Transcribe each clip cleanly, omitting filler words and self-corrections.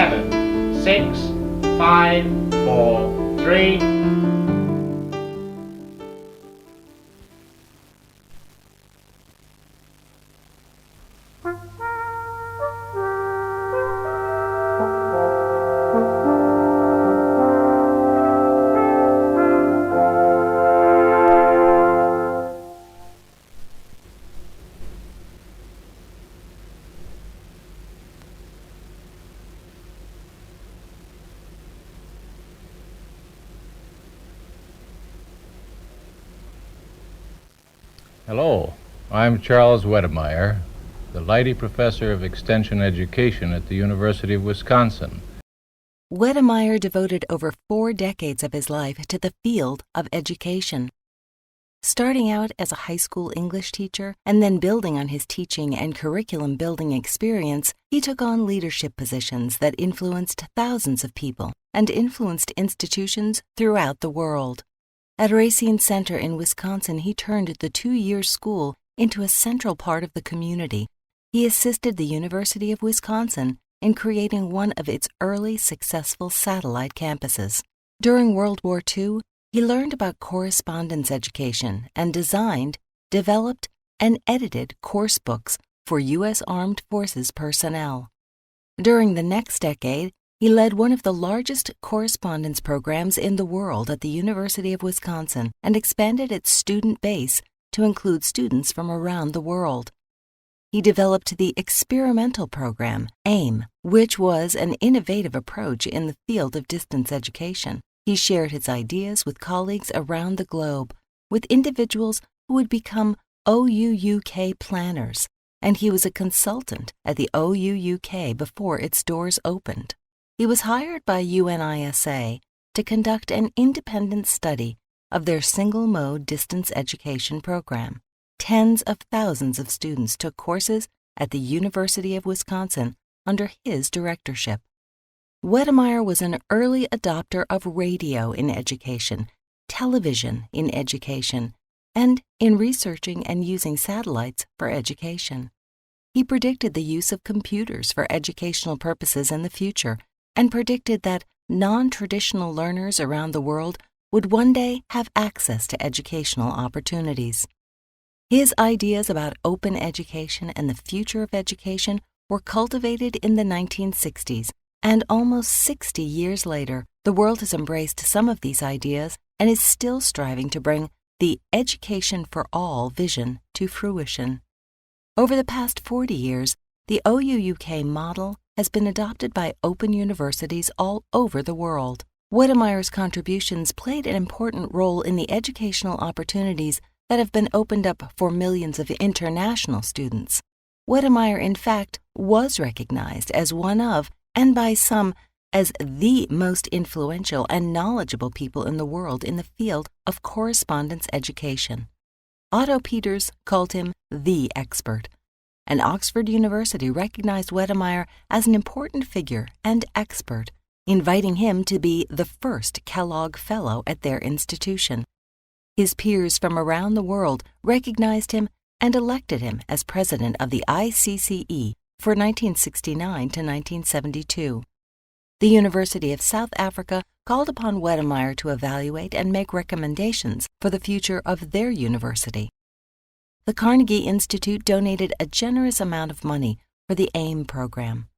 7, 6, 5, 4, 3. Hello, I'm Charles Wedemeyer, the Leidy Professor of Extension Education at the University of Wisconsin. Wedemeyer devoted over 4 decades of his life to the field of education. Starting out as a high school English teacher and then building on his teaching and curriculum building experience, he took on leadership positions that influenced thousands of people and influenced institutions throughout the world. At Racine Center in Wisconsin, he turned the 2-year school into a central part of the community. He assisted the University of Wisconsin in creating one of its early successful satellite campuses. During World War II, he learned about correspondence education and designed, developed, and edited course books for U.S. Armed Forces personnel. During the next decade, he led one of the largest correspondence programs in the world at the University of Wisconsin and expanded its student base to include students from around the world. He developed the experimental program, AIM, which was an innovative approach in the field of distance education. He shared his ideas with colleagues around the globe, with individuals who would become OUUK planners, and he was a consultant at the OUUK before its doors opened. He was hired by UNISA to conduct an independent study of their single-mode distance education program. Tens of thousands of students took courses at the University of Wisconsin under his directorship. Wedemeyer was an early adopter of radio in education, television in education, and in researching and using satellites for education. He predicted the use of computers for educational purposes in the future and predicted that non-traditional learners around the world would one day have access to educational opportunities. His ideas about open education and the future of education were cultivated in the 1960s, and almost 60 years later, the world has embraced some of these ideas and is still striving to bring the education for all vision to fruition. Over the past 40 years, the OUUK model has been adopted by open universities all over the world. Wedemeyer's contributions played an important role in the educational opportunities that have been opened up for millions of international students. Wedemeyer, in fact, was recognized as one of, and by some, as the most influential and knowledgeable people in the world in the field of correspondence education. Otto Peters called him the expert, and Oxford University recognized Wedemeyer as an important figure and expert, inviting him to be the first Kellogg Fellow at their institution. His peers from around the world recognized him and elected him as president of the ICCE for 1969 to 1972. The University of South Africa called upon Wedemeyer to evaluate and make recommendations for the future of their university. The Carnegie Institute donated a generous amount of money for the AIM program.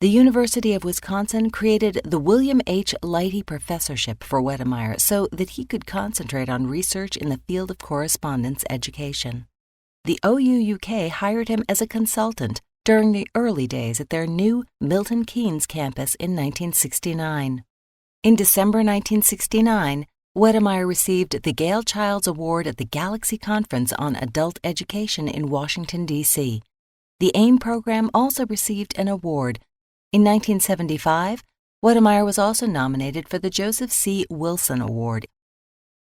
The University of Wisconsin created the William H. Leidy Professorship for Wedemeyer so that he could concentrate on research in the field of correspondence education. The OUUK hired him as a consultant during the early days at their new Milton Keynes campus in 1969. In December 1969, Wedemeyer received the Gail Childs Award at the Galaxy Conference on Adult Education in Washington, D.C. The AIM program also received an award. In 1975, Wedemeyer was also nominated for the Joseph C. Wilson Award.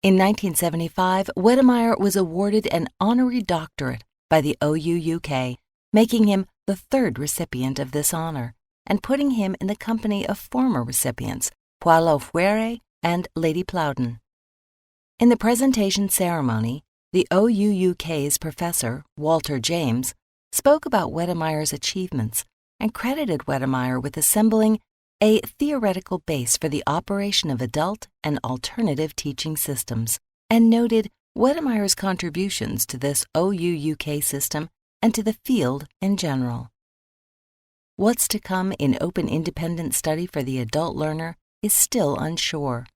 In 1975, Wedemeyer was awarded an honorary doctorate by the OUUK, making him the third recipient of this honor, and putting him in the company of former recipients, Paulo Freire and Lady Plowden. In the presentation ceremony, the OUUK's professor, Walter James, spoke about Wedemeyer's achievements and credited Wedemeyer with assembling a theoretical base for the operation of adult and alternative teaching systems, and noted Wedemeyer's contributions to this OUUK system and to the field in general. What's to come in open independent study for the adult learner is still unsure.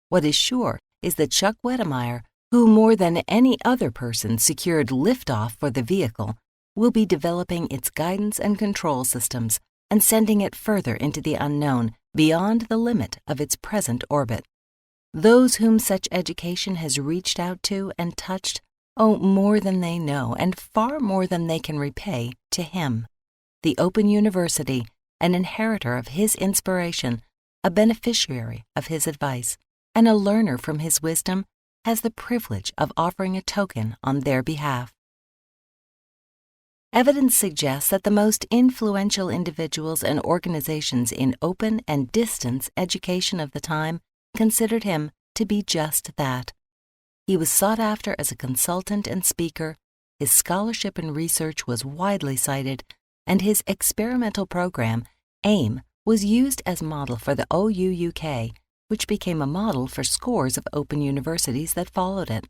What is sure is that Chuck Wedemeyer, who more than any other person secured liftoff for the vehicle, will be developing its guidance and control systems and sending it further into the unknown beyond the limit of its present orbit. Those whom such education has reached out to and touched owe more than they know and far more than they can repay to him. The Open University, an inheritor of his inspiration, a beneficiary of his advice, and a learner from his wisdom, has the privilege of offering a token on their behalf. Evidence suggests that the most influential individuals and organizations in open and distance education of the time considered him to be just that. He was sought after as a consultant and speaker, his scholarship and research was widely cited, and his experimental program, AIM, was used as model for the OUUK, which became a model for scores of open universities that followed it.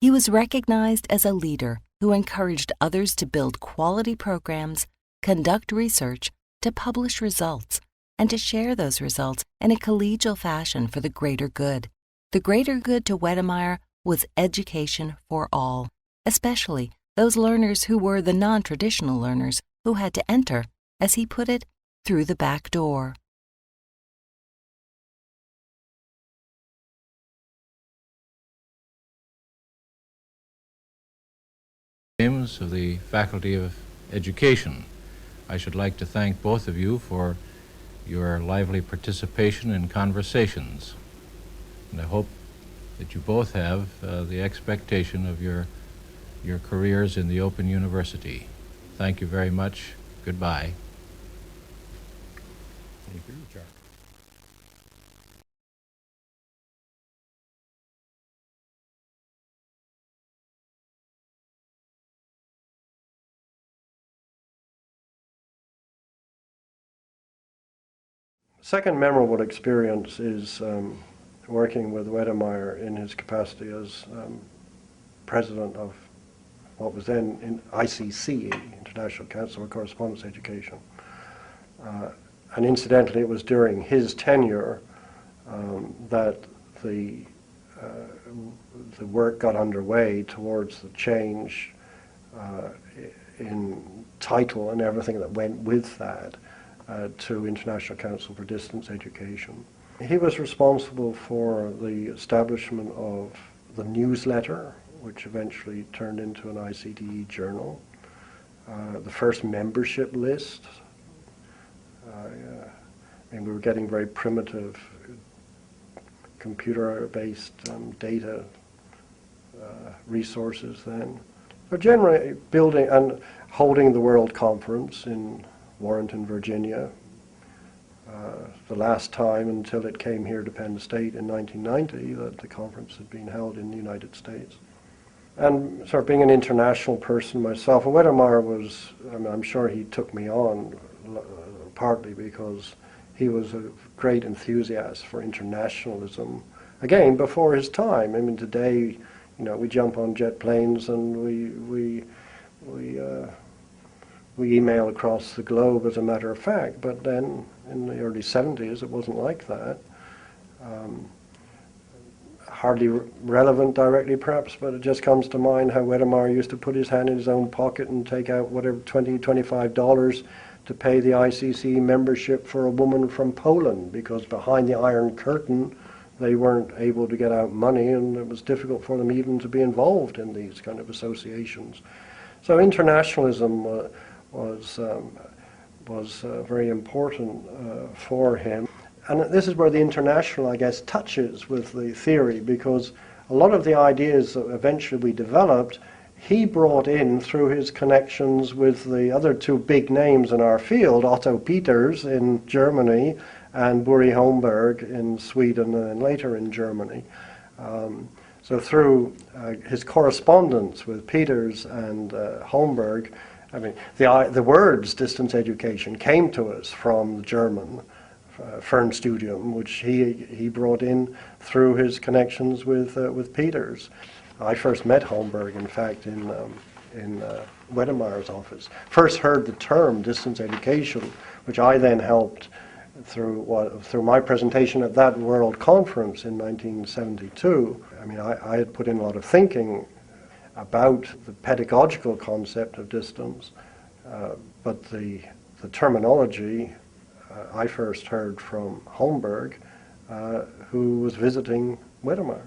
He was recognized as a leader who encouraged others to build quality programs, conduct research, to publish results, and to share those results in a collegial fashion for the greater good. The greater good to Wedemeyer was education for all, especially those learners who were the non-traditional learners who had to enter, as he put it, through the back door. Names of the Faculty of Education. I should like to thank both of you for your lively participation in conversations. And I hope that you both have the expectation of your careers in the Open University. Thank you very much. Goodbye. Thank you, Chuck. Second memorable experience is working with Wedemeyer in his capacity as president of what was then in ICC, International Council for Correspondence Education. And incidentally, it was during his tenure that the work got underway towards the change in title and everything that went with that to International Council for Distance Education. He was responsible for the establishment of the newsletter, which eventually turned into an ICDE journal, the first membership list. And we were getting very primitive computer-based data resources then. But generally building and holding the World Conference in Warrenton, Virginia, the last time until it came here to Penn State in 1990 that the conference had been held in the United States. And sort of being an international person myself, Wedemeyer was, I mean, I'm sure he took me on partly because he was a great enthusiast for internationalism. Again, before his time. I mean, today, you know, we jump on jet planes and we email across the globe as a matter of fact, but then in the early 70s it wasn't like that. Hardly relevant directly perhaps, but it just comes to mind how Wedemeyer used to put his hand in his own pocket and take out whatever $20, $25 to pay the ICC membership for a woman from Poland, because behind the Iron Curtain they weren't able to get out money and it was difficult for them even to be involved in these kind of associations. So internationalism was very important for him. And this is where the international, I guess, touches with the theory, because a lot of the ideas that eventually we developed, he brought in through his connections with the other two big names in our field, Otto Peters in Germany and Buri Holmberg in Sweden and then later in Germany. So through his correspondence with Peters and Holmberg, I mean, the words distance education came to us from the German Fernstudium, which he brought in through his connections with Peters. I first met Holmberg, in fact, in Wedemeyer's office. First heard the term distance education, which I then helped through my presentation at that World Conference in 1972. I mean, I had put in a lot of thinking about the pedagogical concept of distance, but the terminology I first heard from Holmberg, who was visiting Wedemeyer.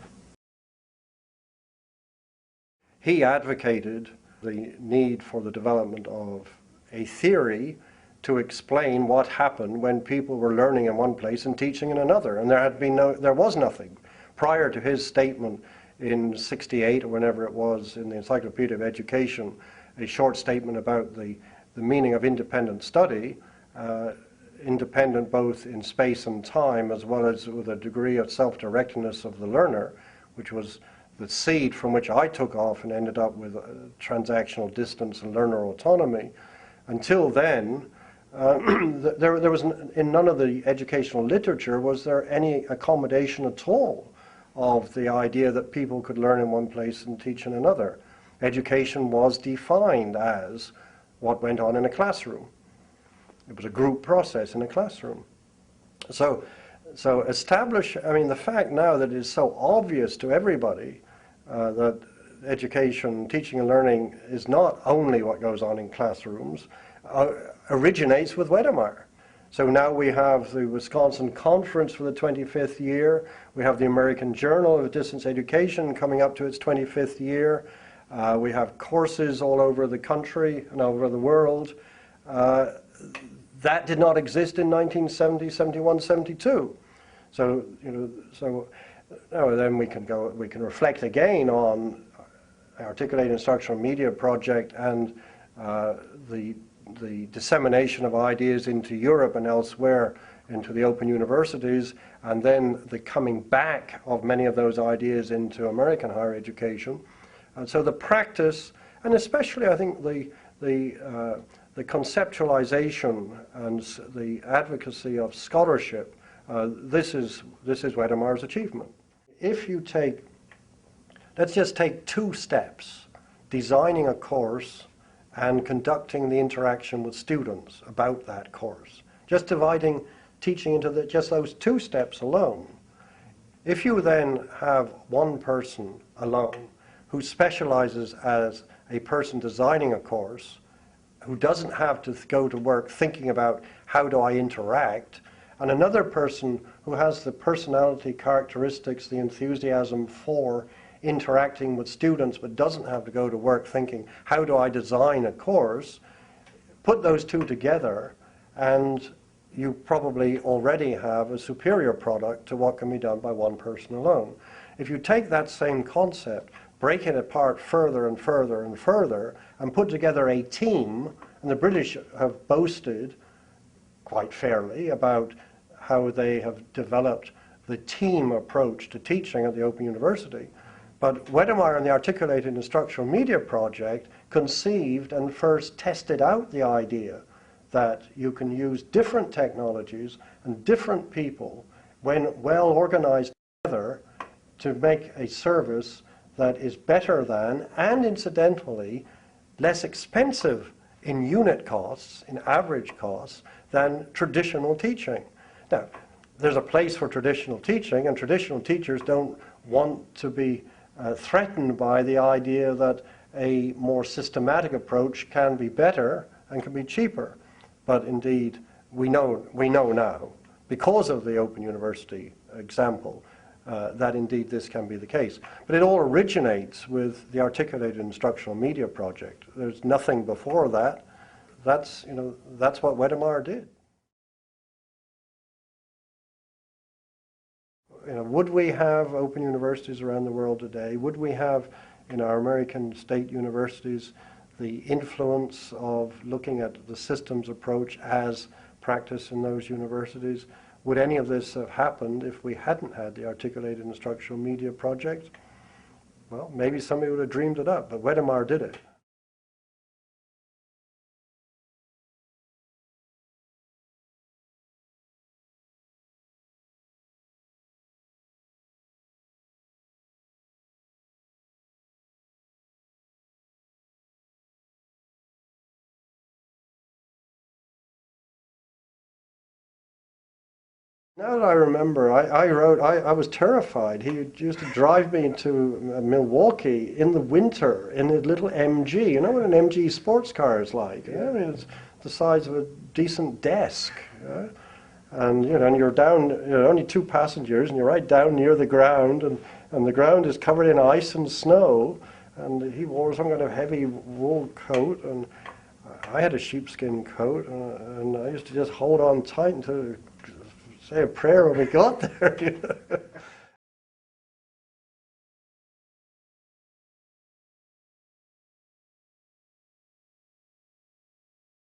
He advocated the need for the development of a theory to explain what happened when people were learning in one place and teaching in another, and there was nothing prior to his statement in '68 or whenever it was in the Encyclopedia of Education, a short statement about the meaning of independent study, independent both in space and time, as well as with a degree of self-directedness of the learner, which was the seed from which I took off and ended up with transactional distance and learner autonomy. Until then, there was in none of the educational literature was there any accommodation at all of the idea that people could learn in one place and teach in another. Education was defined as what went on in a classroom. It was a group process in a classroom. So the fact now that it is so obvious to everybody that education, teaching and learning is not only what goes on in classrooms, originates with Wedemeyer. So now we have the Wisconsin Conference for the 25th year. We have the American Journal of Distance Education coming up to its 25th year. We have courses all over the country and over the world. That did not exist in 1970, 71, 72. So, then we can reflect again on Articulated Instructional Media Project and the dissemination of ideas into Europe and elsewhere into the open universities, and then the coming back of many of those ideas into American higher education. And so the practice, and especially I think the conceptualization and the advocacy of scholarship, this is Wedemeyer's achievement. If you let's just take 2 steps, designing a course and conducting the interaction with students about that course. Just dividing teaching into just those 2 steps alone. If you then have one person alone who specializes as a person designing a course, who doesn't have to go to work thinking about how do I interact, and another person who has the personality characteristics, the enthusiasm for interacting with students but doesn't have to go to work thinking, how do I design a course? Put those 2 together and you probably already have a superior product to what can be done by one person alone. If you take that same concept, break it apart further and further and further, and put together a team, and the British have boasted quite fairly about how they have developed the team approach to teaching at the Open University. But Wedemeyer and the Articulated Instructional Media Project conceived and first tested out the idea that you can use different technologies and different people when well organized together to make a service that is better than, and incidentally, less expensive in unit costs, in average costs, than traditional teaching. Now, there's a place for traditional teaching, and traditional teachers don't want to be threatened by the idea that a more systematic approach can be better and can be cheaper. But indeed, we know now, because of the Open University example, that indeed this can be the case. But it all originates with the Articulated Instructional Media Project. There's nothing before that. That's what Wedemeyer did. Would we have open universities around the world today? Would we have in our American state universities the influence of looking at the systems approach as practice in those universities? Would any of this have happened if we hadn't had the Articulated Instructional Media Project? Well, maybe somebody would have dreamed it up, but Wedemeyer did it. Now that I remember, I was terrified. He used to drive me to Milwaukee in the winter in a little MG. You know what an MG sports car is like? Yeah. I mean, it's the size of a decent desk. Yeah? And and you're down, only two passengers, and you're right down near the ground, and the ground is covered in ice and snow, and he wore some kind of heavy wool coat, and I had a sheepskin coat, and I used to just hold on tight until say a prayer when we got there.